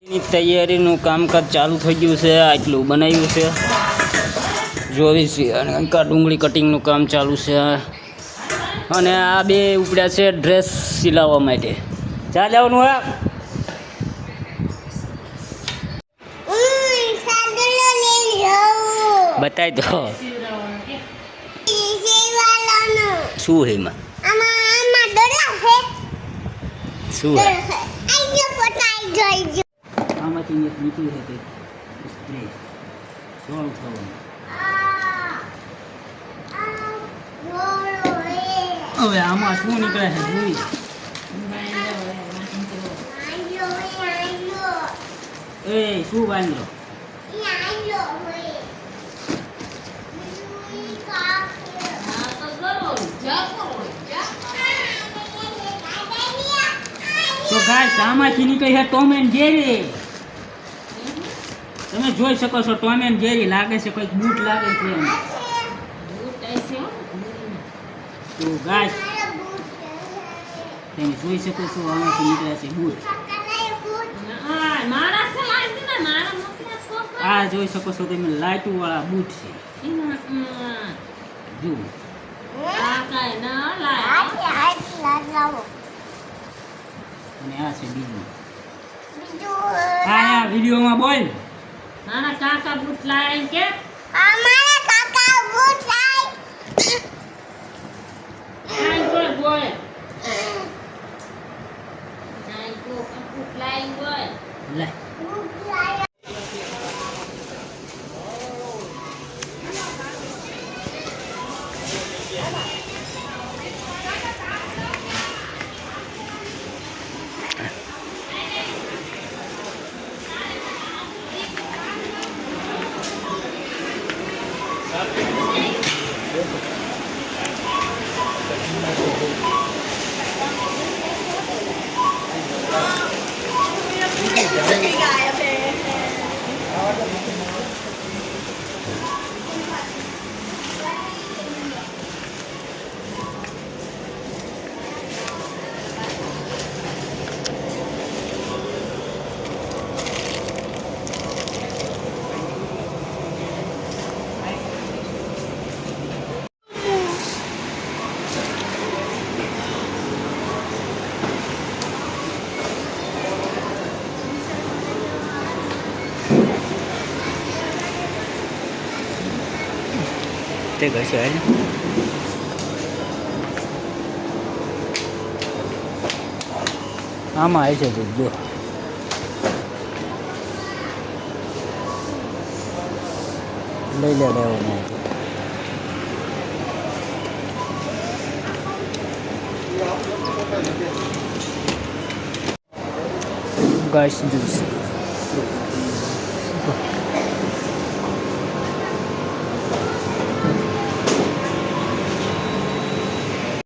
ની તૈયારીનું કામકાજ ચાલુ થઈ ગયું છે. આટલું બનાવ્યું છે જોવી છે અને અંકા ડુંગળી કટિંગનું કામ ચાલુ છે અને આ બે ઉપડ્યા છે ડ્રેસ સિલાવવા માટે. ચા જવાનું હા બતાવી દો શું હે એમાં શું હે આમાંથી નીકળી શકે સ્પ્રે સોળ થવાનું. હવે આમાં શું નીકળે છે જોઈ એ શું વાંધો તો ગાઈસ આમાંથી નીકળી છે ટોમ એન્ડ જેરી. તમે જોઈ શકો છો ટોમ એન્ડ જેરી લાગે છે કોઈક બૂટ લાગે છે તો ગાઈસ તમે જોઈ શકો છો આમાંથી નીકળ્યા છે બૂટ. આ જોઈ શકો છો તમે લાઇટો વાળા બૂટ છે જુઓ. અને આ છે બીજું આ વિડીયોમાં બોલ નાના કાકા બૂટ લાય કે અમારા કાકા બૂટ લાય બોલ બોલ નાઈ કો બૂટ લાય બોલ લાય બૂટ લાય. તે ઘસે આમાં આવી છે જો લઈ લે લેવાનું ગાઈસ જ્યુસ